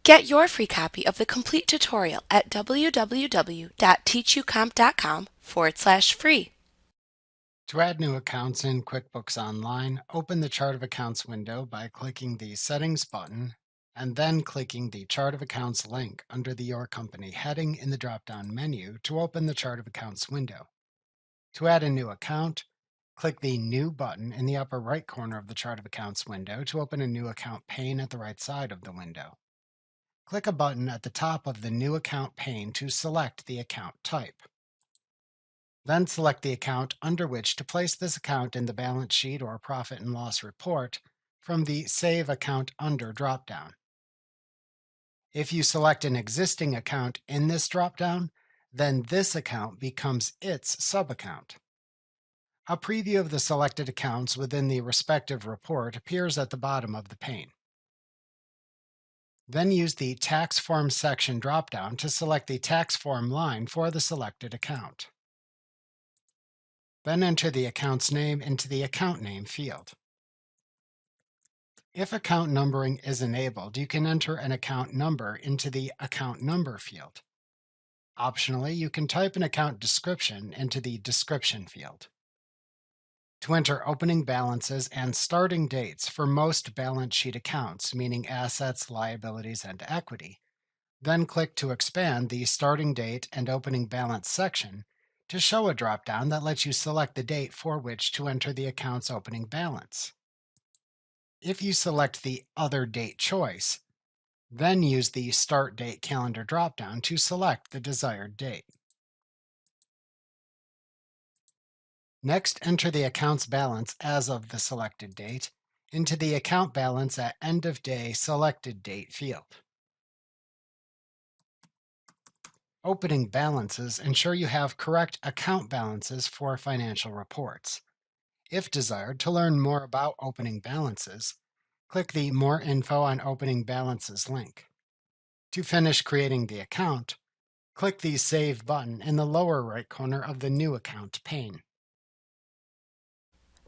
Get your free copy of the complete tutorial at www.teachucomp.com/free. To add new accounts in QuickBooks Online, open the Chart of Accounts window by clicking the Settings button and then clicking the Chart of Accounts link under the Your Company heading in the drop-down menu to open the Chart of Accounts window. To add a new account, click the New button in the upper right corner of the Chart of Accounts window to open a new account pane at the right side of the window. Click a button at the top of the New Account pane to select the account type. Then select the account under which to place this account in the balance sheet or profit and loss report from the Save Account Under dropdown. If you select an existing account in this dropdown, then this account becomes its sub-account. A preview of the selected accounts within the respective report appears at the bottom of the pane. Then use the Tax Form section dropdown to select the tax form line for the selected account. Then enter the account's name into the Account Name field. If account numbering is enabled, you can enter an account number into the Account Number field. Optionally, you can type an account description into the Description field. To enter opening balances and starting dates for most balance sheet accounts, meaning assets, liabilities, and equity, then click to expand the Starting Date and Opening Balance section to show a drop-down that lets you select the date for which to enter the account's opening balance. If you select the Other Date choice, then use the Start Date Calendar drop-down to select the desired date. Next, enter the account's balance as of the selected date into the Account Balance at End of Day Selected Date field. Opening balances ensure you have correct account balances for financial reports. If desired to learn more about opening balances, click the More Info on Opening Balances link. To finish creating the account, click the Save button in the lower right corner of the New Account pane.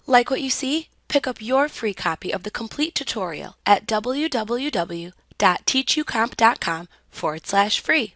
Like what you see? Pick up your free copy of the complete tutorial at www.teachucomp.com/free.